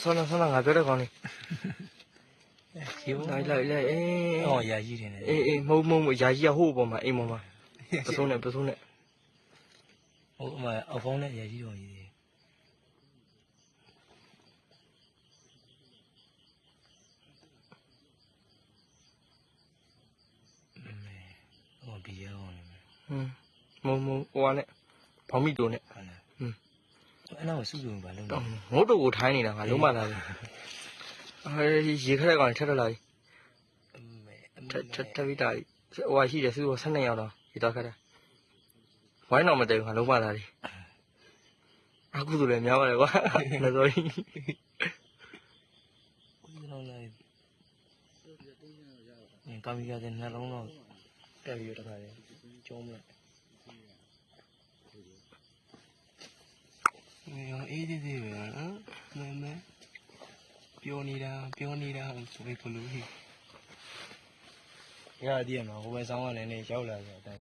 ဆောင်းငါပြောတဲ့ကောင်လေး ရေဘုံ လိုက်အေး ဟောရာကြီးတယ် အေးမဟုတ်ရာကြီးကဟိုးပေါ်မှာအိမ်ပေါ်မှာပစုံးနဲ့ ဟိုအမအဖုံးနဲ့ရာကြီးတော်ကြီးတယ်ဟိုဒီရောင်းနေ မုံဟိုကနဲ့ဘောင်မီတိုနဲ့ ဟုတ်လားအဲ့တော့စုစုဘာလုပ်လဲ ငုတ်တော့ကိုထိုင်းနေတာငါလုံးမလာဘူးရေခက်တဲ့ကောင်ထက်တော့လာပြီထက်ပြီးတာဟိုဟာရှိတယ်စု12ရောက်တော့ရေတော့ခက်တာဝိုင်းတော့မတည့်ဘူးငါလုံးမလာတယ်အခုဆိုလည်းများပါလေကွာနော်ဆိုရင် လုံးလိုက်ကာမီကတဲ့နှလုံးတော့တက်ပြီးတော့တခါလေကျုံးမလိုက်အေးသေးသေးပဲနော်မပြောနေတာဆိုပြီးခလို့ရရည်မှာဟိုဘက်ဆောင်ကလည်းနေရောက်လာဆိုတော့